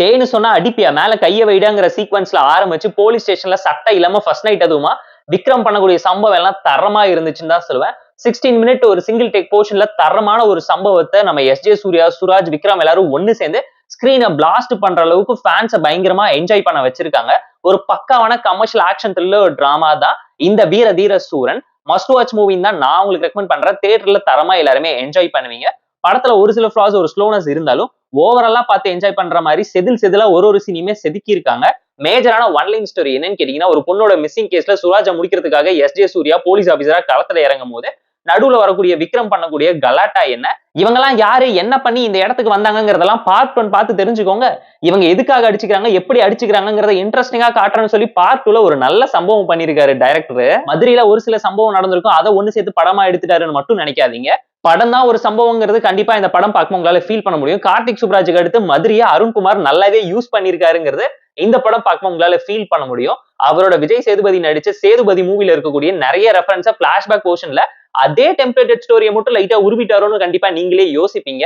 டேன்னு சொன்னா அடிப்பியா மேல கைய வைடாங்கிற சீக்வன்ஸ்ல ஆரம்பிச்சு போலீஸ் ஸ்டேஷன்ல சட்டை இல்லாம ஃபர்ஸ்ட் நைட் அதுவுமா விக்ரம் பண்ணக்கூடிய சம்பவம் எல்லாம் தரமா இருந்துச்சுன்னு தான் சொல்லுவேன். 16 மினிட் ஒரு சிங்கிள் டேக் போர்ஷன்ல தரமான ஒரு சம்பவத்தை நம்ம எஸ்.ஜே. சூர்யா, சுராஜ், விக்ரம் எல்லாரும் ஒண்ணு சேர்ந்து ஸ்கிரீனை பிளாஸ்ட் பண்ற அளவுக்கு ஃபேன்ஸை பயங்கரமா என்ஜாய் பண்ண வச்சிருக்காங்க. ஒரு பக்காவான கமர்ஷியல் ஆக்ஷன் த்ரில்லர் டிராமா தான் இந்த வீர தீர சூரன். மஸ்ட் வாட்ச் மூவின்னு தான் நான் உங்களுக்கு ரெக்கமெண்ட் பண்றேன். தியேட்டர்ல தரமா எல்லாருமே என்ஜாய் பண்ணுவீங்க. படத்துல ஒரு சில ஃபிளாஸ், ஒரு ஸ்லோனஸ் இருந்தாலும் ஓவராலா பார்த்து என்ஜாய் பண்ற மாதிரி செதில் செதிலா ஒரு சீனியுமே செதுக்கி இருக்காங்க. மேஜரான ஒன் லைன் ஸ்டோரி என்னன்னு கேட்டீங்கன்னா, ஒரு பொண்ணோட மிஸ்ஸிங் கேஸ்ல சுராஜை முடிக்கிறதுக்காக எஸ்.ஜே. சூர்யா போலீஸ் ஆபீசரா களத்துல இறங்கும் போது நடுவுல வரக்கூடிய விக்ரம் பண்ணக்கூடிய கலாட்டா என்ன, இவங்கெல்லாம் யாரு, என்ன பண்ணி இந்த இடத்துக்கு வந்தாங்கிறதெல்லாம் பார்ட் 1 பார்த்து தெரிஞ்சுக்கோங்க. இவங்க எதுக்காக அடிச்சுக்கிறாங்க, எப்படி அடிச்சுக்கிறாங்கிறத இன்ட்ரெஸ்டிங்கா காட்டுறேன்னு சொல்லி பார்ட் 2ல ஒரு நல்ல சம்பவம் பண்ணிருக்காரு டைரக்டர். மதுரையில ஒரு சில சம்பவம் நடந்திருக்கும், அதை ஒண்ணு சேர்த்து படமா எடுத்துட்டாருன்னு மட்டும் நினைக்காதீங்க. படம் தான் ஒரு சம்பவங்கிறது கண்டிப்பா இந்த படம் பார்க்கும் உங்களால ஃபீல் பண்ண முடியும். கார்த்திக் சுப்ராஜுக்கு அடுத்து மதுரையை அருண்குமார் நல்லாவே யூஸ் பண்ணிருக்காருங்கிறது இந்த படம் பார்க்கும் உங்களால ஃபீல் பண்ண முடியும். அவரோட விஜய் சேதுபதி நடிச்ச சேதுபதி மூவில இருக்கக்கூடிய நிறைய ரெஃபரன்ஸை பிளாஷ்பேக் போர்ஷன்ல அதே டெம்ப்ளேட்டட் ஸ்டோரியை மட்டும் லைட்டா உருவிட்டாரோன்னு கண்டிப்பா நீங்களே யோசிப்பீங்க.